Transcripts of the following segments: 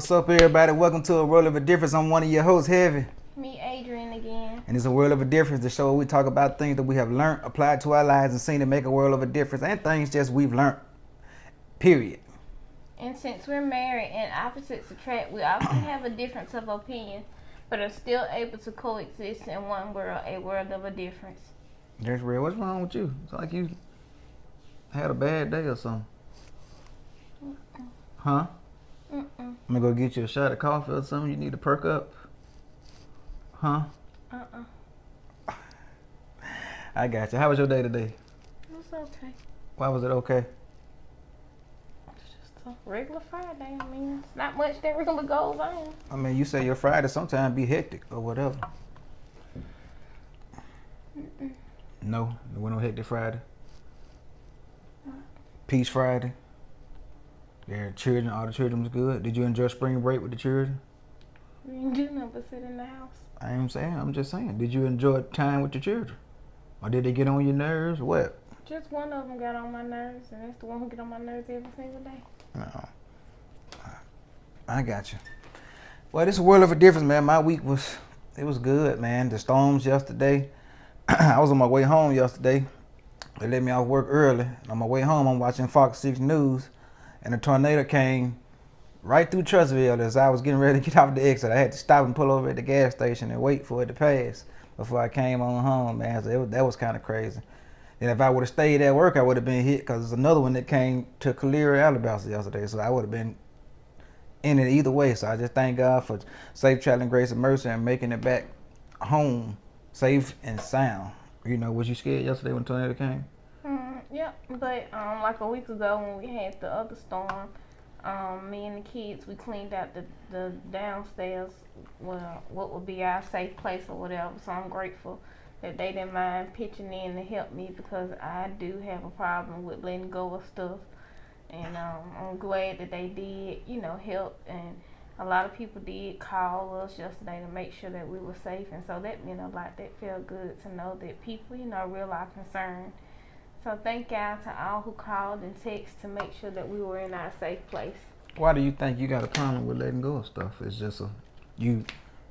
What's up, everybody? Welcome to A World of a Difference. I'm one of your hosts, Heavy. Me, Adrian, again. And it's A World of a Difference, the show where we talk about things that we have learned, applied to our lives, and seen to make a world of a difference, and things just we've learned. Period. And since we're married and opposites attract, we often have a difference of opinion, but are still able to coexist in one world, a world of a difference. That's real. What's wrong with you? It's like you had a bad day or something. Huh? I'm gonna go get you a shot of coffee or something. You need to perk up. Huh? I got you. How was your day today? It was okay. Why was it okay? It's just a regular Friday. I mean, it's not much that really goes on. I mean, you say your Friday sometimes be hectic or whatever. No, there was no hectic Friday. Peace Friday. Yeah, children, all the children was good. Did you enjoy spring break with the children? We didn't do nothing but sit in the house. I ain't saying, I'm just saying. Did you enjoy time with the children? Or did they get on your nerves? What? Just one of them got on my nerves, and that's the one who get on my nerves every single day. No. I got you. Well, this is a world of a difference, man. My week was good, man. The storms yesterday. I was on my way home yesterday. They let me off work early. On my way home, I'm watching Fox 6 News, and a tornado came right through Trustville as I was getting ready to get off the exit. I had to stop and pull over at the gas station and wait for it to pass before I came on home, man. So that was kind of crazy. And if I would have stayed at work, I would have been hit because there's another one that came to Calera, Alabama yesterday. So I would have been in it either way. So I just thank God for safe traveling, grace and mercy, and making it back home safe and sound. You know, was you scared yesterday when the tornado came? Yeah, but like a week ago when we had the other storm, me and the kids, we cleaned out the downstairs, well, what would be our safe place or whatever. So I'm grateful that they didn't mind pitching in to help me because I do have a problem with letting go of stuff. And I'm glad that they did, help. And a lot of people did call us yesterday to make sure that we were safe. And so that meant a lot. That felt good to know that people, realize our concern. So thank y'all to all who called and texted to make sure that we were in our safe place. Why do you think you got a problem with letting go of stuff? It's just you.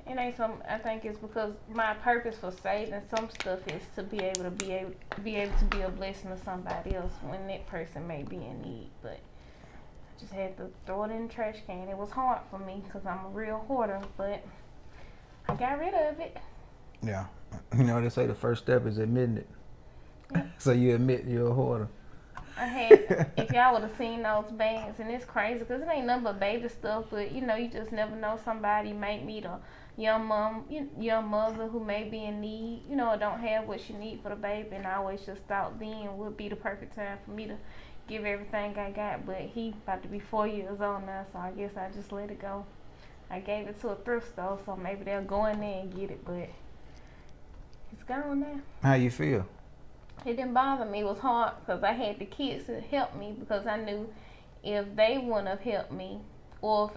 It ain't some. I think it's because my purpose for saving some stuff is to be able to be able to be a blessing to somebody else when that person may be in need. But I just had to throw it in the trash can. It was hard for me because I'm a real hoarder, but I got rid of it. Yeah, they say the first step is admitting it. Yeah. So you admit you're a hoarder. If y'all would have seen those bags, and it's crazy because it ain't nothing but baby stuff, but you just never know, somebody might meet a young mother who may be in need, or don't have what she need for the baby, and I always just thought then would be the perfect time for me to give everything I got, but he about to be 4 years old now, so I guess I just let it go. I gave it to a thrift store, so maybe they'll go in there and get it, but it's gone now. How you feel? It didn't bother me. It was hard because I had the kids to help me because I knew if they wouldn't have helped me, or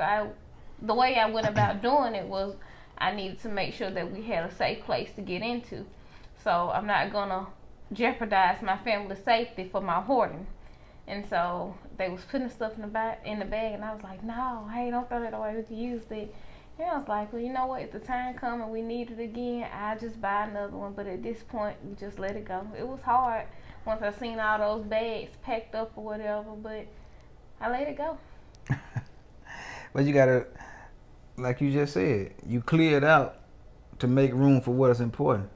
the way I went about doing it was I needed to make sure that we had a safe place to get into. So I'm not going to jeopardize my family's safety for my hoarding. And so they was putting stuff in the bag, and I was like, no, hey, don't throw that away. We can use it. And I was like, well, you know what? If the time comes and we need it again, I'll just buy another one. But at this point, we just let it go. It was hard once I seen all those bags packed up or whatever, but I let it go. But you gotta, like you just said, you cleared out to make room for what is important.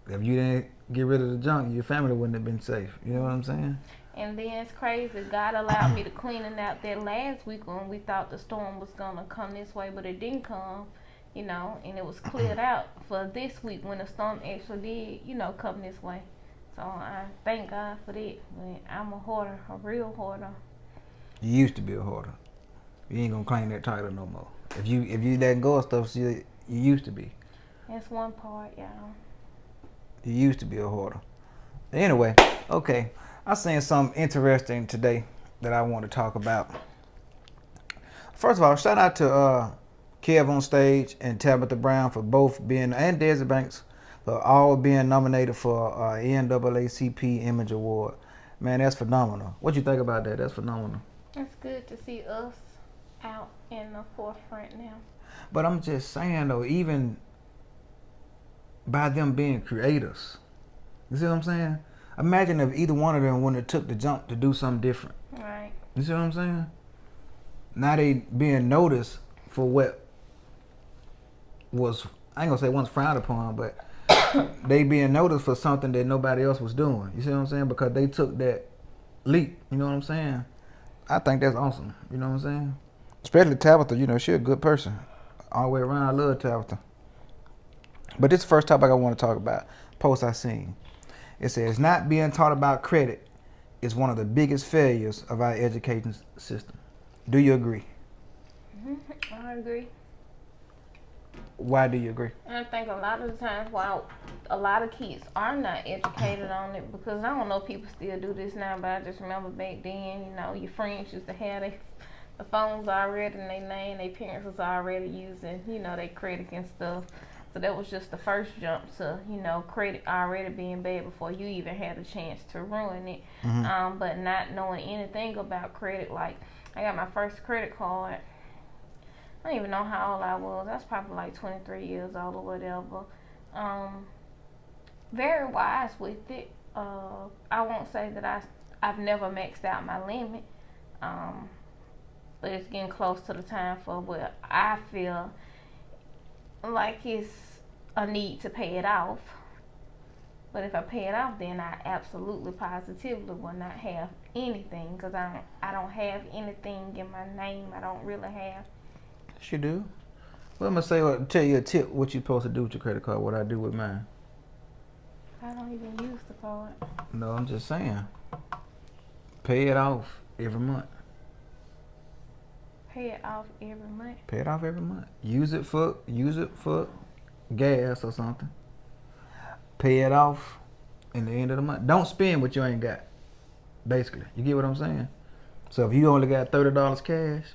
If you didn't get rid of the junk, your family wouldn't have been safe. You know what I'm saying? And then it's crazy. God allowed me to clean it out that last week when we thought the storm was going to come this way, but it didn't come, and it was cleared out for this week when the storm actually did, come this way. So I thank God for that. But I'm a hoarder, a real hoarder. You used to be a hoarder. You ain't going to claim that title no more. If you let go of stuff, you used to be. That's one part, y'all. You used to be a hoarder. Anyway, okay. I seen something interesting today that I want to talk about. First of all, shout out to Kev on Stage and Tabitha Brown for both being, and Desi Banks for all being nominated for NAACP Image Award. Man, that's phenomenal. What you think about that? That's phenomenal. It's good to see us out in the forefront now. But I'm just saying though, even by them being creators, you see what I'm saying? Imagine if either one of them wouldn't have took the jump to do something different. Right. You see what I'm saying? Now they being noticed for what was, I ain't gonna say once frowned upon, but they being noticed for something that nobody else was doing. You see what I'm saying? Because they took that leap. You know what I'm saying? I think that's awesome. You know what I'm saying? Especially Tabitha, you know, she a good person. All the way around, I love Tabitha. But this is the first topic I want to talk about. Post I seen. It says, not being taught about credit is one of the biggest failures of our education system. Do you agree? I agree. Why do you agree? And I think a lot of the times, while a lot of kids are not educated on it, because I don't know if people still do this now, but I just remember back then, you know, your friends used to have the phones already in their name, their parents was already using, you know, their credit and stuff. So that was just the first jump to, you know, credit already being bad before you even had a chance to ruin it. Mm-hmm. But not knowing anything about credit, like I got my first credit card. I don't even know how old I was. I was probably like 23 years old or whatever. Very wise with it. I won't say that I've never maxed out my limit. But it's getting close to the time for where I feel like it's a need to pay it off. But if I pay it off, then I absolutely positively will not have anything, because I don't have anything in my name. I don't really have. Yes, you do. Well, I'm gonna tell you a tip. What you supposed to do with your credit card? What I do with mine. I don't even use the card. No, I'm just saying. Pay it off every month. Pay it off every month. Pay it off every month. Use it for gas or something. Pay it off in the end of the month. Don't spend what you ain't got. Basically, you get what I'm saying? So if you only got $30 cash,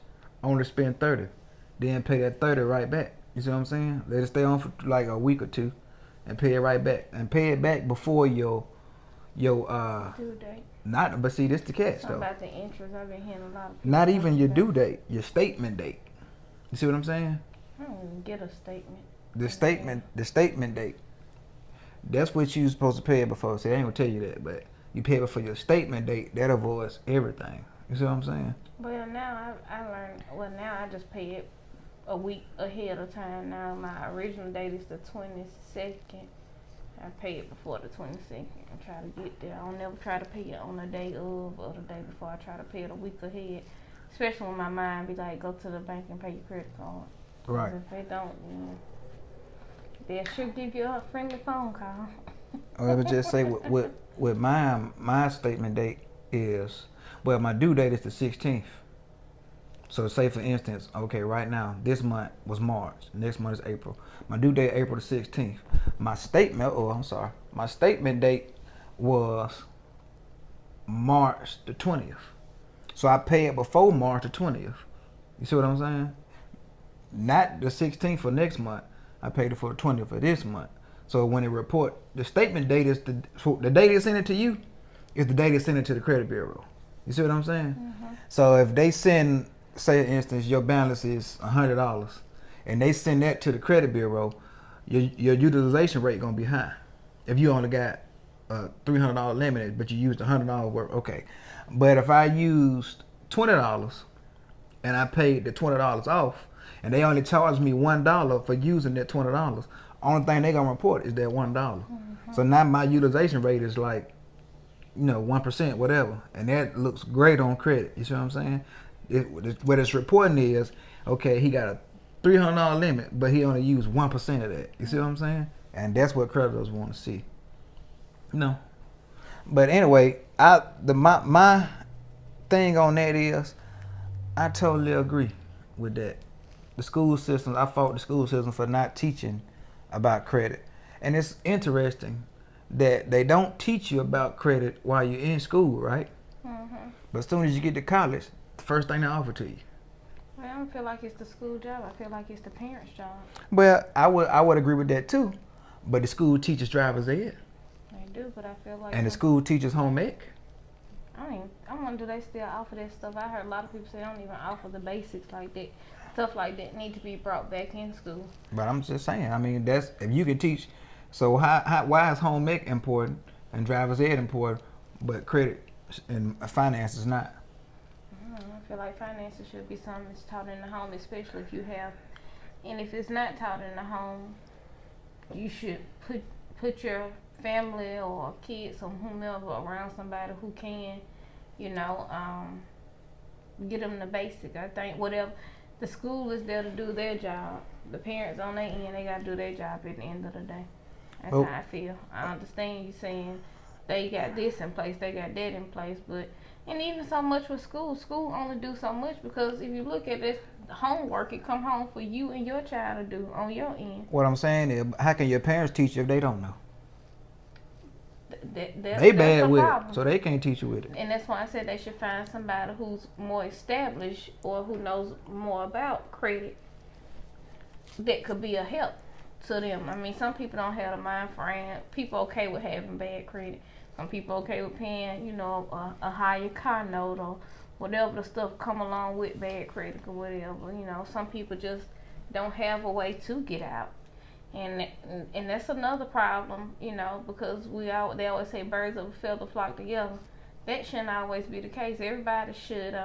only spend 30. Then pay that 30 right back. You see what I'm saying? Let it stay on for like a week or two, and pay it right back. And pay it back before your Due date. not. But see, this the catch Something though. about the interest. I've been hearing a lot of people Not talk even your about. due date. Your statement date. You see what I'm saying? I don't even get a statement. The statement date. That's what you supposed to pay it before. See, I ain't gonna tell you that, but you pay it before your statement date. That avoids everything. You see what I'm saying? Well, now I learned. Well, now I just pay it a week ahead of time. Now my original date is the 22nd. I pay it before the 22nd and try to get there. I don't never try to pay it on the day of or the day before. I try to pay it a week ahead. Especially when my mind be like, go to the bank and pay your credit card. Right. If they don't, they should give you a friendly phone call. Let me just say, with my statement date is, well, my due date is the 16th. So say for instance, okay, right now, this month was March, next month is April. My due date April the 16th. My statement date was March the 20th. So I pay it before March the 20th. You see what I'm saying? Not the 16th for next month. I paid it for the 20th for this month. So when it report, the statement date is the date they send it to you is the date they send it to the credit bureau. You see what I'm saying? Mm-hmm. So if they send, say for instance, your balance is $100, and they send that to the credit bureau, your utilization rate gonna be high. If you only got $300 limit, but you used $100 worth, okay. But if I used $20 and I paid the $20 off, and they only charged me $1 for using that $20, only thing they gonna report is that $1. Mm-hmm. So now my utilization rate is like, 1%, whatever, and that looks great on credit. You see what I'm saying? What it's reporting is, okay, he got a $300 limit, but he only used 1% of that. You see what I'm saying? And that's what creditors want to see. But anyway, my thing on that is, I totally agree with that. The school systems, I fault the school system for not teaching about credit. And it's interesting that they don't teach you about credit while you're in school, right? Mm-hmm. But as soon as you get to college, the first thing they offer to you. Well, I don't feel like it's the school job. I feel like it's the parents' job. Well, I would agree with that too. But the school teaches driver's ed. They do, but I feel like And the school teaches home ec. I wonder do they still offer that stuff. I heard a lot of people say they don't even offer the basics like that. Stuff like that need to be brought back in school. But I'm just saying, I mean, that's if you can teach. So why is home ec important and driver's ed important, but credit and finance is not? I feel like finances should be something that's taught in the home, especially if you have, and if it's not taught in the home, you should put your family or kids or whomever around somebody who can, you know, get them the basic. I think whatever the school is there to do their job. The parents on their end, they gotta do their job at the end of the day. That's how I feel. I understand you saying they got this in place, they got that in place, but and even so much with school only do so much because if you look at this homework, it come home for you and your child to do on your end. What I'm saying is, how can your parents teach you if they don't know? They bad with problem. it, so they can't teach you with it. And that's why I said they should find somebody who's more established or who knows more about credit that could be a help to them. I mean, some people don't have the mind frame. People okay with having bad credit. Some people okay with paying, you know, a higher car note or whatever the stuff come along with bad credit or whatever. You know, some people just don't have a way to get out. And that's another problem, you know, because they always say birds of a feather flock together. That shouldn't always be the case. Everybody should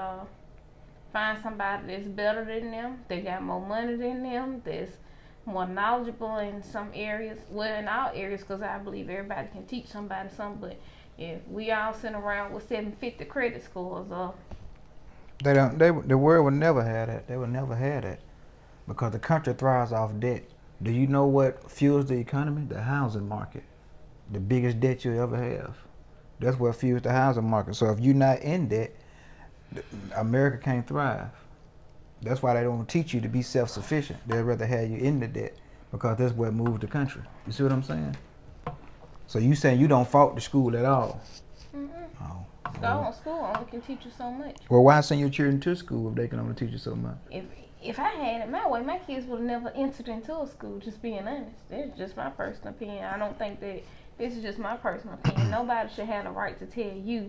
find somebody that's better than them, that got more money than them, that's more knowledgeable in some areas. Well, in all areas, because I believe everybody can teach somebody something. But if we all sit around with 750 credit scores, the world would never have that. They would never have that because the country thrives off debt. Do you know what fuels the economy? The housing market. The biggest debt you'll ever have. That's what fuels the housing market. So if you're not in debt, America can't thrive. That's why they don't teach you to be self-sufficient. They'd rather have you in the debt because that's what moves the country. You see what I'm saying? So you saying you don't fault the school at all? Oh. School only can teach you so much. Well, why send your children to school if they can only teach you so much? If I had it my way, my kids would have never entered into a school, just being honest. That's just my personal opinion. I don't think that this is just my personal opinion. Nobody should have the right to tell you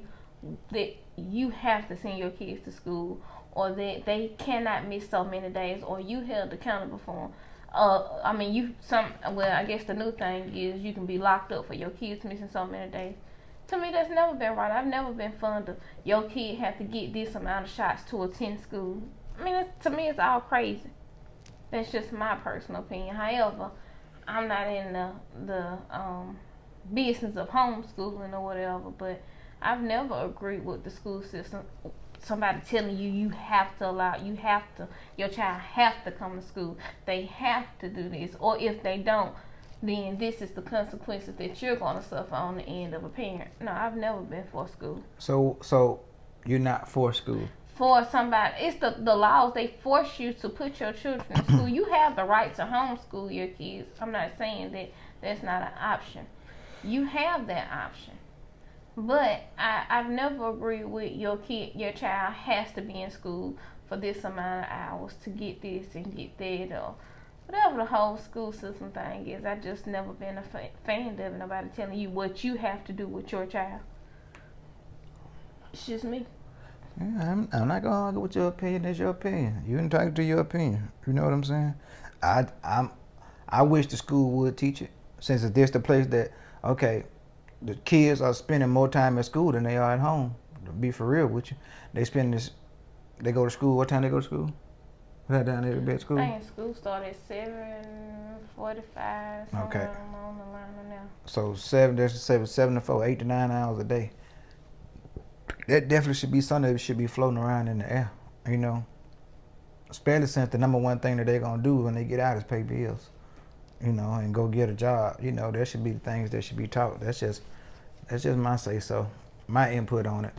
that you have to send your kids to school or that they cannot miss so many days or you held accountable for them. I guess the new thing is you can be locked up for your kids missing so many days. To me, that's never been right. I've never been fond of your kid have to get this amount of shots to attend school. I mean, to me, it's all crazy. That's just my personal opinion. However, I'm not in the business of homeschooling or whatever, but I've never agreed with the school system. Somebody telling you have to your child have to come to school. They have to do this, or if they don't, then this is the consequences that you're going to suffer on the end of a parent. No, I've never been for school. So you're not for school? For somebody, it's the laws. They force you to put your children in school. You have the right to homeschool your kids. I'm not saying that that's not an option. You have that option. But I've never agreed with your child has to be in school for this amount of hours to get this and get that or whatever the whole school system thing is. I just never been a fan of it. Nobody telling you what you have to do with your child. It's just me. Yeah, I'm not gonna argue with your opinion. That's your opinion. You entitled to your opinion. You know what I'm saying? I wish the school would teach it, since it's this the place that the kids are spending more time at school than they are at home. To be for real with you, they go to school. What time they go to school? Right down there at school. I think school started at 7:45. Okay. Along the line now. So 7 to 4, 8 to 9 hours a day. That definitely should be something that should be floating around in the air, you know. Especially since the number one thing that they're gonna do when they get out is pay bills, you know, and go get a job. You know, there should be things that should be taught. That's just my say so, my input on it.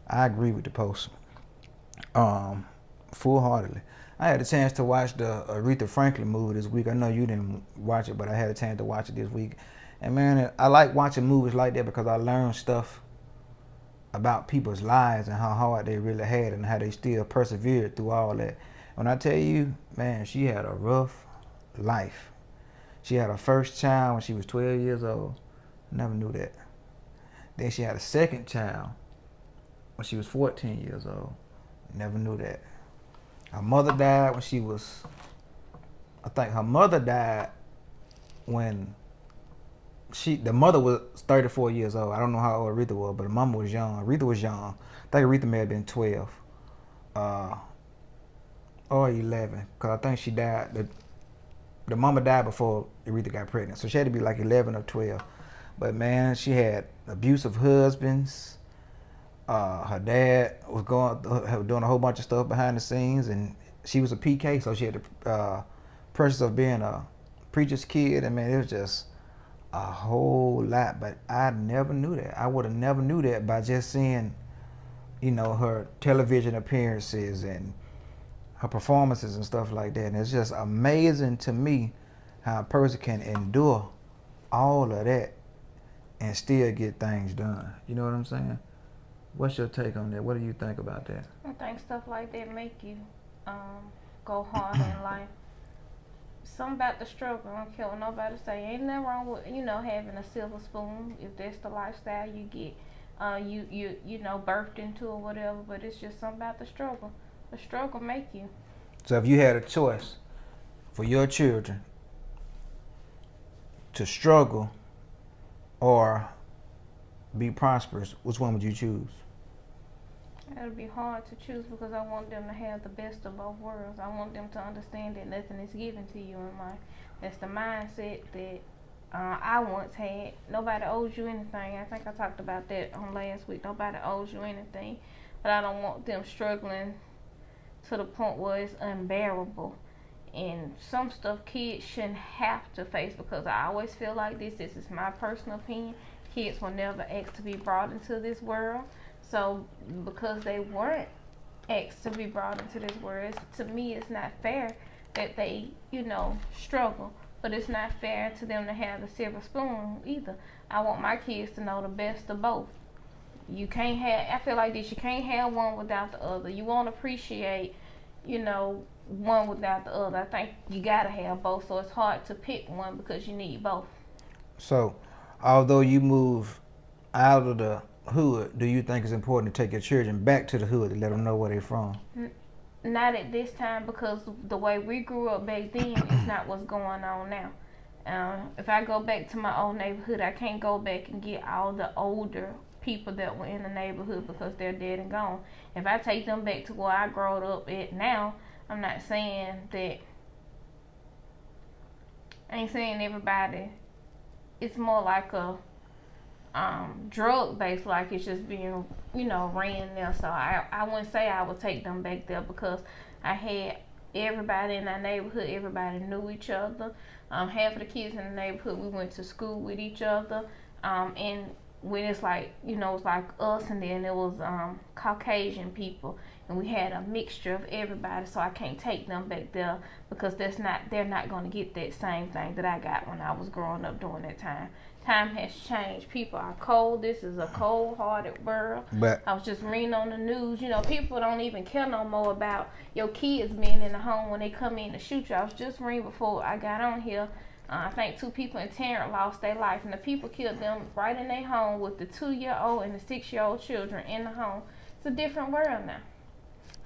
I agree with the post, full-heartedly. I had a chance to watch the Aretha Franklin movie this week. I know you didn't watch it, but I had a chance to watch it this week. And man, I like watching movies like that because I learn stuff about people's lives and how hard they really had and how they still persevered through all that. When I tell you, man, she had a rough life. She had her first child when she was 12 years old. Never knew that. Then she had a second child when she was 14 years old. Never knew that. Her mother died when she was, I think her mother died when the mother was 34 years old. I don't know how old Aretha was, but the mama was young. Aretha was young. I think Aretha may have been 12 or 11, because I think she died. The mama died before Aretha got pregnant, so she had to be like 11 or 12. But man, she had abusive husbands. Her dad was doing a whole bunch of stuff behind the scenes, and she was a PK, so she had the pressures of being a preacher's kid. And man, it was just a whole lot. But I never knew that. I would have never knew that by just seeing, her television appearances and her performances and stuff like that. And it's just amazing to me how a person can endure all of that and still get things done. You know what I'm saying? What's your take on that? What do you think about that? I think stuff like that make you go harder in life. Something about the struggle. I don't care what nobody say. Ain't nothing wrong with having a silver spoon if that's the lifestyle you get. Birthed into or whatever. But it's just something about the struggle. The struggle make you. So if you had a choice for your children to struggle or be prosperous, which one would you choose? It'll be hard to choose because I want them to have the best of both worlds. I want them to understand that nothing is given to you in life. That's the mindset that I once had. Nobody owes you anything. I think I talked about that on last week. Nobody owes you anything. But I don't want them struggling to the point where it's unbearable. And some stuff kids shouldn't have to face, because I always feel like this is my personal opinion. Kids were never asked to be brought into this world. So because they weren't asked to be brought into this world, to me it's not fair that they, struggle. But it's not fair to them to have the silver spoon either. I want my kids to know the best of both. You can't have, I feel like this, you can't have one without the other. You won't appreciate, one without the other. I think you gotta have both, so it's hard to pick one because you need both. So, although you move out of the hood, do you think it's important to take your children back to the hood to let them know where they're from? Not at this time, because the way we grew up back then is not what's going on now. If I go back to my old neighborhood, I can't go back and get all the older people that were in the neighborhood because they're dead and gone. If I take them back to where I grew up at now, I'm not saying that, I ain't saying everybody, it's more like a drug based, like it's just being, ran there. So I wouldn't say I would take them back there, because I had everybody in our neighborhood, everybody knew each other. Half of the kids in the neighborhood, we went to school with each other. And when it's like, it's like us, and then there was Caucasian people, and we had a mixture of everybody. So I can't take them back there, because they're not going to get that same thing that I got when I was growing up during that time. Time has changed. People are cold. This is a cold-hearted world. But I was just reading on the news. People don't even care no more about your kids being in the home when they come in to shoot you. I was just reading before I got on here. I think 2 people in Tarrant lost their life, and the people killed them right in their home with the 2-year-old and the 6-year-old children in the home. It's a different world now.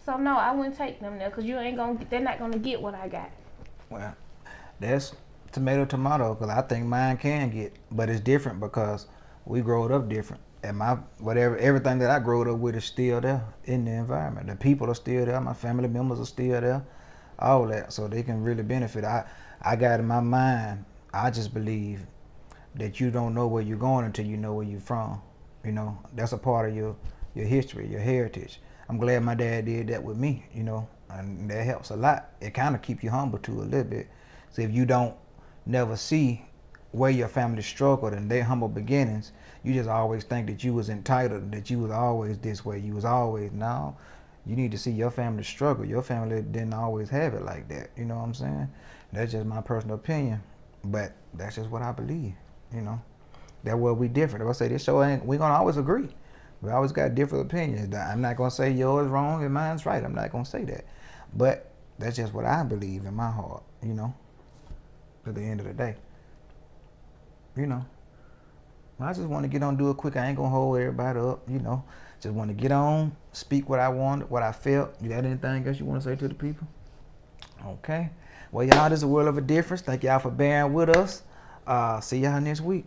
So no, I wouldn't take them there, because they're not gonna get what I got. Well, that's tomato, because I think mine can get, but it's different because we growed up different. And everything that I growed up with is still there in the environment. The people are still there. My family members are still there. All that, so they can really benefit. I got in my mind, I just believe that you don't know where you're going until you know where you're from. That's a part of your history, your heritage. I'm glad my dad did that with me, and that helps a lot. It kind of keeps you humble too a little bit. So if you don't never see where your family struggled and their humble beginnings, you just always think that you was entitled, that you was always this way, no. You need to see your family struggle. Your family didn't always have it like that. You know what I'm saying? That's just my personal opinion, but that's just what I believe. That where we different. If I say this show we gonna always agree. We always got different opinions. I'm not gonna say yours wrong and mine's right. I'm not gonna say that, but that's just what I believe in my heart. At the end of the day, I just want to get on, do it quick. I ain't gonna hold everybody up, you know. Just want to get on, speak what I wanted, what I felt. You got anything else you want to say to the people? Okay. Well, y'all, this is a world of a difference. Thank y'all for bearing with us. See y'all next week.